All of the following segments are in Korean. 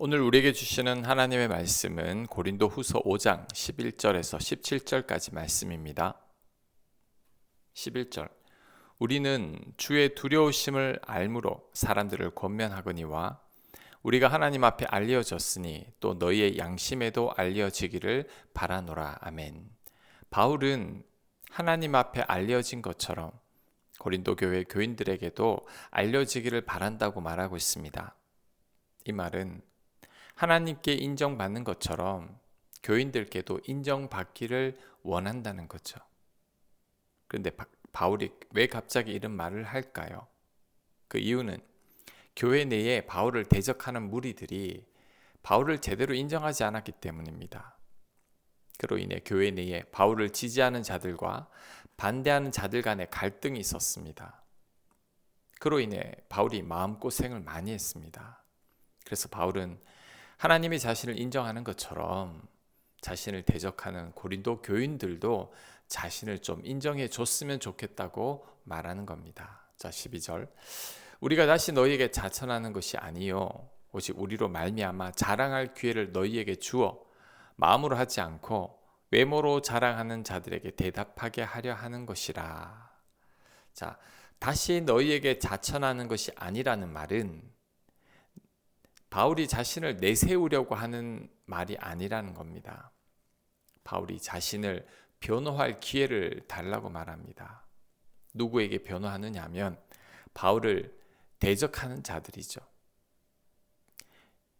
오늘 우리에게 주시는 하나님의 말씀은 고린도 후서 5장 11절에서 17절까지 말씀입니다. 11절 우리는 주의 두려우심을 알므로 사람들을 권면하거니와 우리가 하나님 앞에 알려졌으니 또 너희의 양심에도 알려지기를 바라노라. 아멘. 바울은 하나님 앞에 알려진 것처럼 고린도 교회 교인들에게도 알려지기를 바란다고 말하고 있습니다. 이 말은 하나님께 인정받는 것처럼 교인들께도 인정받기를 원한다는 거죠. 그런데 바울이 왜 갑자기 이런 말을 할까요? 그 이유는 교회 내에 바울을 대적하는 무리들이 바울을 제대로 인정하지 않았기 때문입니다. 그로 인해 교회 내에 바울을 지지하는 자들과 반대하는 자들 간의 갈등이 있었습니다. 그로 인해 바울이 마음고생을 많이 했습니다. 그래서 바울은 하나님이 자신을 인정하는 것처럼 자신을 대적하는 고린도 교인들도 자신을 좀 인정해 줬으면 좋겠다고 말하는 겁니다. 자, 12절 우리가 다시 너희에게 자천하는 것이 아니요 오직 우리로 말미암아 자랑할 기회를 너희에게 주어 마음으로 하지 않고 외모로 자랑하는 자들에게 대답하게 하려 하는 것이라. 자, 다시 너희에게 자천하는 것이 아니라는 말은 바울이 자신을 내세우려고 하는 말이 아니라는 겁니다. 바울이 자신을 변호할 기회를 달라고 말합니다. 누구에게 변호하느냐 하면 바울을 대적하는 자들이죠.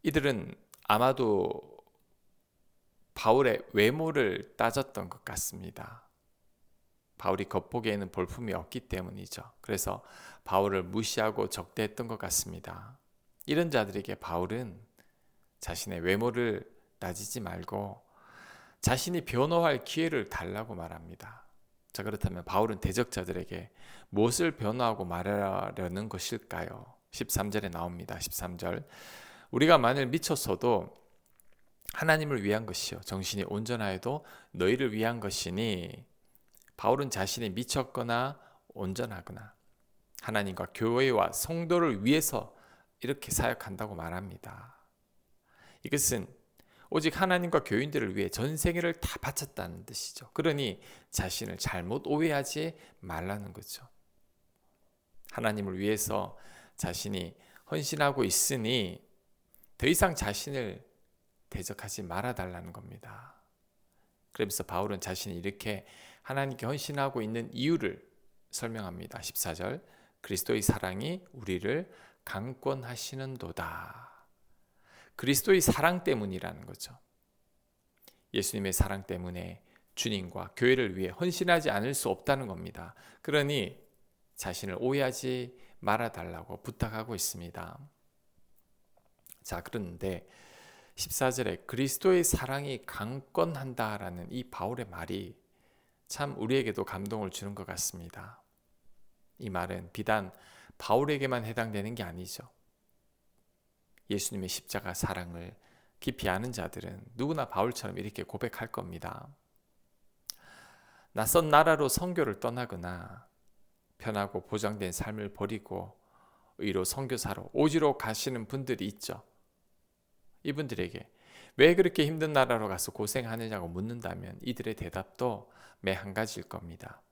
이들은 아마도 바울의 외모를 따졌던 것 같습니다. 바울이 겉보기에는 볼품이 없기 때문이죠. 그래서 바울을 무시하고 적대했던 것 같습니다. 이런 자들에게 바울은 자신의 외모를 따지지 말고 자신이 변호할 기회를 달라고 말합니다. 자, 그렇다면 바울은 대적자들에게 무엇을 변호하고 말하려는 것일까요? 13절에 나옵니다. 13절 우리가 만일 미쳤어도 하나님을 위한 것이요 정신이 온전하여도 너희를 위한 것이니 바울은 자신이 미쳤거나 온전하거나 하나님과 교회와 성도를 위해서 이렇게 사역한다고 말합니다. 이것은 오직 하나님과 교인들을 위해 전생애를 다 바쳤다는 뜻이죠. 그러니 자신을 잘못 오해하지 말라는 거죠. 하나님을 위해서 자신이 헌신하고 있으니 더 이상 자신을 대적하지 말아달라는 겁니다. 그러면서 바울은 자신이 이렇게 하나님께 헌신하고 있는 이유를 설명합니다. 14절 그리스도의 사랑이 우리를 강권하시는도다. 그리스도의 사랑 때문이라는 거죠. 예수님의 사랑 때문에 주님과 교회를 위해 헌신하지 않을 수 없다는 겁니다. 그러니 자신을 오해하지 말아달라고 부탁하고 있습니다. 자, 그런데 14절에 그리스도의 사랑이 강권한다라는 이 바울의 말이 참 우리에게도 감동을 주는 것 같습니다. 이 말은 비단 바울에게만 해당되는 게 아니죠. 예수님의 십자가 사랑을 깊이 아는 자들은 누구나 바울처럼 이렇게 고백할 겁니다. 낯선 나라로 선교를 떠나거나 편하고 보장된 삶을 버리고 의로 선교사로 오지로 가시는 분들이 있죠. 이분들에게 왜 그렇게 힘든 나라로 가서 고생하느냐고 묻는다면 이들의 대답도 매 한 가지일 겁니다.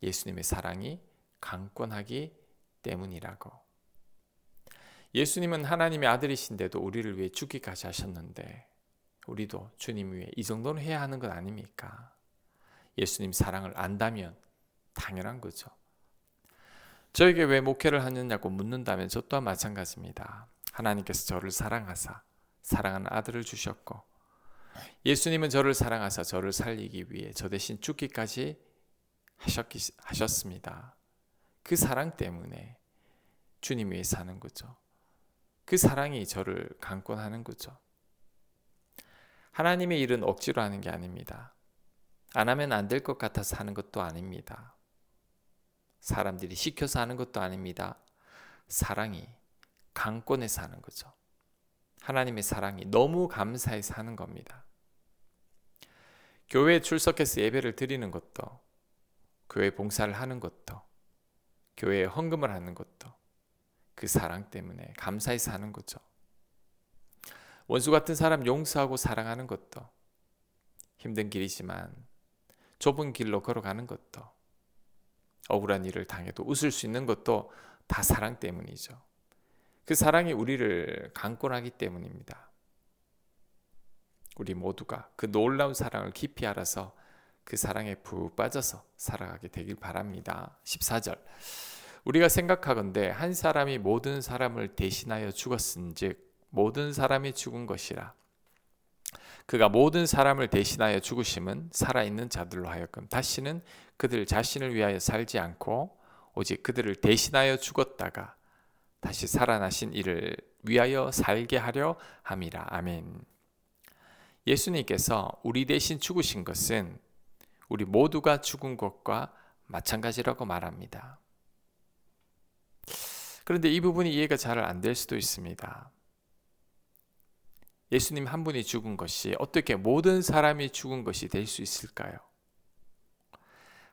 예수님의 사랑이 강권하기 때문이라고. 예수님은 하나님의 아들이신데도 우리를 위해 죽기까지 하셨는데 우리도 주님 위해 이 정도는 해야 하는 것 아닙니까? 예수님 사랑을 안다면 당연한 거죠. 저에게 왜 목회를 하느냐고 묻는다면 저 또한 마찬가지입니다. 하나님께서 저를 사랑하사 사랑하는 아들을 주셨고 예수님은 저를 사랑하사 저를 살리기 위해 저 대신 죽기까지 하셨습니다. 그 사랑 때문에 주님 위해 사는 거죠. 그 사랑이 저를 강권하는 거죠. 하나님의 일은 억지로 하는 게 아닙니다. 안 하면 안 될 것 같아서 하는 것도 아닙니다. 사람들이 시켜서 하는 것도 아닙니다. 사랑이 강권해서 하는 거죠. 하나님의 사랑이 너무 감사해서 하는 겁니다. 교회에 출석해서 예배를 드리는 것도, 교회 봉사를 하는 것도, 교회에 헌금을 하는 것도 그 사랑 때문에 감사해서 하는 거죠. 원수 같은 사람 용서하고 사랑하는 것도, 힘든 길이지만 좁은 길로 걸어가는 것도, 억울한 일을 당해도 웃을 수 있는 것도 다 사랑 때문이죠. 그 사랑이 우리를 강권하기 때문입니다. 우리 모두가 그 놀라운 사랑을 깊이 알아서 그 사랑에 푹 빠져서 살아가게 되길 바랍니다. 14절, 우리가 생각하건대 한 사람이 모든 사람을 대신하여 죽었은즉 모든 사람이 죽은 것이라. 그가 모든 사람을 대신하여 죽으심은 살아있는 자들로 하여금 다시는 그들 자신을 위하여 살지 않고 오직 그들을 대신하여 죽었다가 다시 살아나신 이를 위하여 살게 하려 함이라. 아멘. 예수님께서 우리 대신 죽으신 것은 우리 모두가 죽은 것과 마찬가지라고 말합니다. 그런데 이 부분이 이해가 잘 안 될 수도 있습니다. 예수님 한 분이 죽은 것이 어떻게 모든 사람이 죽은 것이 될 수 있을까요?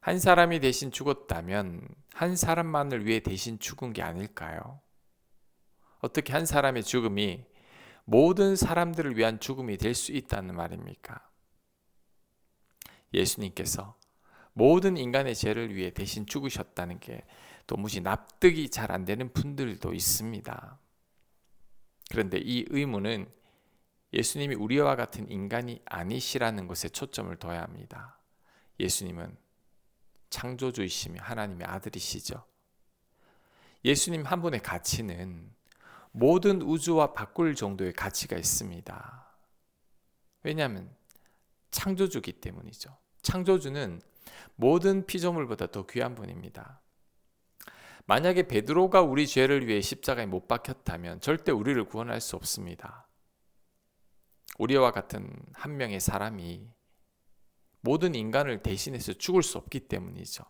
한 사람이 대신 죽었다면 한 사람만을 위해 대신 죽은 게 아닐까요? 어떻게 한 사람의 죽음이 모든 사람들을 위한 죽음이 될 수 있다는 말입니까? 예수님께서 모든 인간의 죄를 위해 대신 죽으셨다는 게 도무지 납득이 잘 안 되는 분들도 있습니다. 그런데 이 의문은 예수님이 우리와 같은 인간이 아니시라는 것에 초점을 둬야 합니다. 예수님은 창조주이시며 하나님의 아들이시죠. 예수님 한 분의 가치는 모든 우주와 바꿀 정도의 가치가 있습니다. 왜냐하면 창조주기 때문이죠. 창조주는 모든 피조물보다 더 귀한 분입니다. 만약에 베드로가 우리 죄를 위해 십자가에 못 박혔다면 절대 우리를 구원할 수 없습니다. 우리와 같은 한 명의 사람이 모든 인간을 대신해서 죽을 수 없기 때문이죠.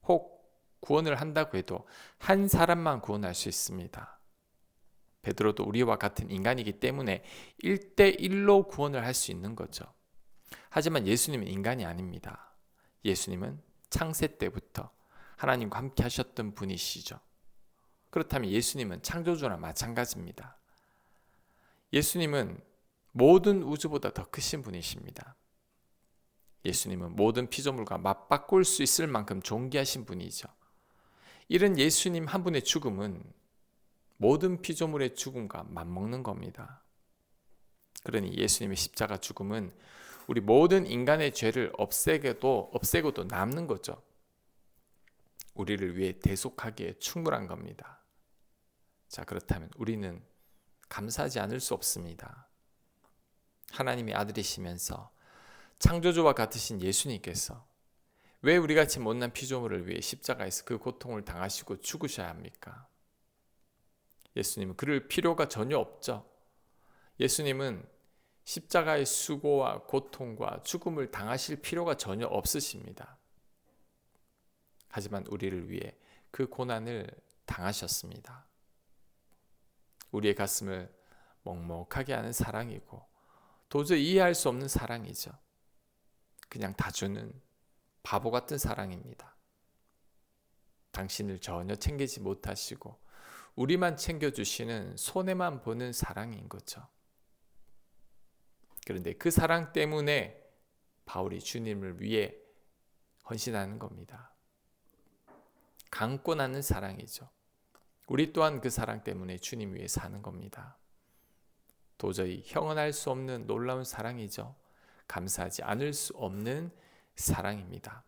혹 구원을 한다고 해도 한 사람만 구원할 수 있습니다. 베드로도 우리와 같은 인간이기 때문에 1대1로 구원을 할 수 있는 거죠. 하지만 예수님은 인간이 아닙니다. 예수님은 창세 때부터 하나님과 함께 하셨던 분이시죠. 그렇다면 예수님은 창조주나 마찬가지입니다. 예수님은 모든 우주보다 더 크신 분이십니다. 예수님은 모든 피조물과 맞바꿀 수 있을 만큼 존귀하신 분이죠. 이런 예수님 한 분의 죽음은 모든 피조물의 죽음과 맞먹는 겁니다. 그러니 예수님의 십자가 죽음은 우리 모든 인간의 죄를 없애고도 남는 거죠. 우리를 위해 대속하기에 충분한 겁니다. 자, 그렇다면 우리는 감사하지 않을 수 없습니다. 하나님의 아들이시면서 창조주와 같으신 예수님께서 왜 우리같이 못난 피조물을 위해 십자가에서 그 고통을 당하시고 죽으셔야 합니까? 예수님은 그럴 필요가 전혀 없죠. 예수님은 십자가의 수고와 고통과 죽음을 당하실 필요가 전혀 없으십니다. 하지만 우리를 위해 그 고난을 당하셨습니다. 우리의 가슴을 먹먹하게 하는 사랑이고 도저히 이해할 수 없는 사랑이죠. 그냥 다 주는 바보 같은 사랑입니다. 당신을 전혀 챙기지 못하시고 우리만 챙겨주시는 손해만 보는 사랑인 거죠. 그런데 그 사랑 때문에 바울이 주님을 위해 헌신하는 겁니다. 강권하는 사랑이죠. 우리 또한 그 사랑 때문에 주님 위해 사는 겁니다. 도저히 형언할 수 없는 놀라운 사랑이죠. 감사하지 않을 수 없는 사랑입니다.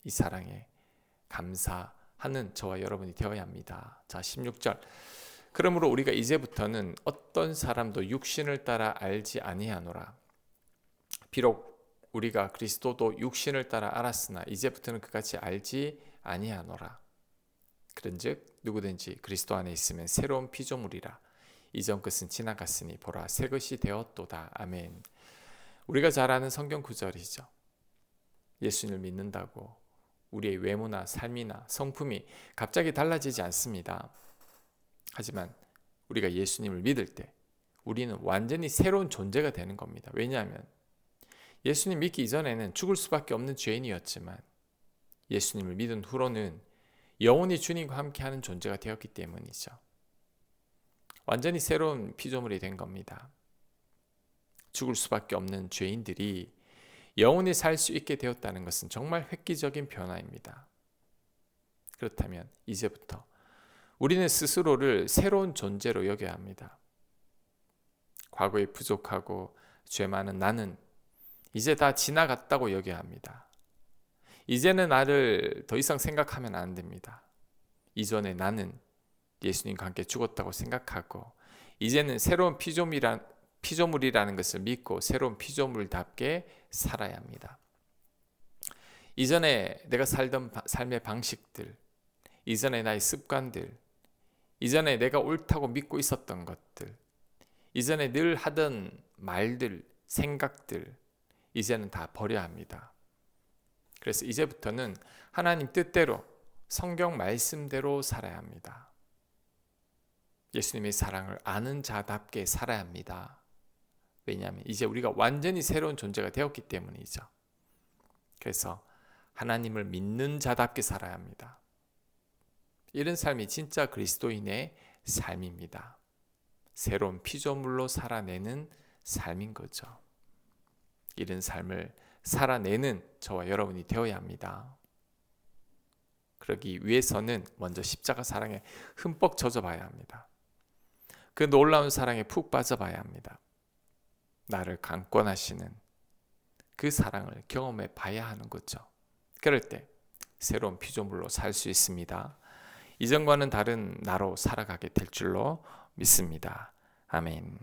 이 사랑에 감사하는 저와 여러분이 되어야 합니다. 자, 16절. 그러므로 우리가 이제부터는 어떤 사람도 육신을 따라 알지 아니하노라. 비록 우리가 그리스도도 육신을 따라 알았으나 이제부터는 그같이 알지 아니하노라. 그런즉 누구든지 그리스도 안에 있으면 새로운 피조물이라. 이전 것은 지나갔으니 보라 새 것이 되었도다. 아멘. 우리가 잘 아는 성경 구절이죠. 예수님을 믿는다고 우리의 외모나 삶이나 성품이 갑자기 달라지지 않습니다. 하지만 우리가 예수님을 믿을 때 우리는 완전히 새로운 존재가 되는 겁니다. 왜냐하면 예수님 믿기 이전에는 죽을 수밖에 없는 죄인이었지만 예수님을 믿은 후로는 영원히 주님과 함께하는 존재가 되었기 때문이죠. 완전히 새로운 피조물이 된 겁니다. 죽을 수밖에 없는 죄인들이 영원히 살 수 있게 되었다는 것은 정말 획기적인 변화입니다. 그렇다면 이제부터 우리는 스스로를 새로운 존재로 여겨야 합니다. 과거에 부족하고 죄 많은 나는 이제 다 지나갔다고 여겨야 합니다. 이제는 나를 더 이상 생각하면 안 됩니다. 이전에 나는 예수님과 함께 죽었다고 생각하고 이제는 새로운 피조물이라는 것을 믿고 새로운 피조물답게 살아야 합니다. 이전에 내가 살던 삶의 방식들, 이전에 나의 습관들, 이전에 내가 옳다고 믿고 있었던 것들, 이전에 늘 하던 말들, 생각들, 이제는 다 버려야 합니다. 그래서 이제부터는 하나님 뜻대로 성경 말씀대로 살아야 합니다. 예수님의 사랑을 아는 자답게 살아야 합니다. 왜냐하면 이제 우리가 완전히 새로운 존재가 되었기 때문이죠. 그래서 하나님을 믿는 자답게 살아야 합니다. 이런 삶이 진짜 그리스도인의 삶입니다. 새로운 피조물로 살아내는 삶인 거죠. 이런 삶을 살아내는 저와 여러분이 되어야 합니다. 그러기 위해서는 먼저 십자가 사랑에 흠뻑 젖어봐야 합니다. 그 놀라운 사랑에 푹 빠져봐야 합니다. 나를 강권하시는 그 사랑을 경험해 봐야 하는 거죠. 그럴 때 새로운 피조물로 살 수 있습니다. 이전과는 다른 나로 살아가게 될 줄로 믿습니다. 아멘.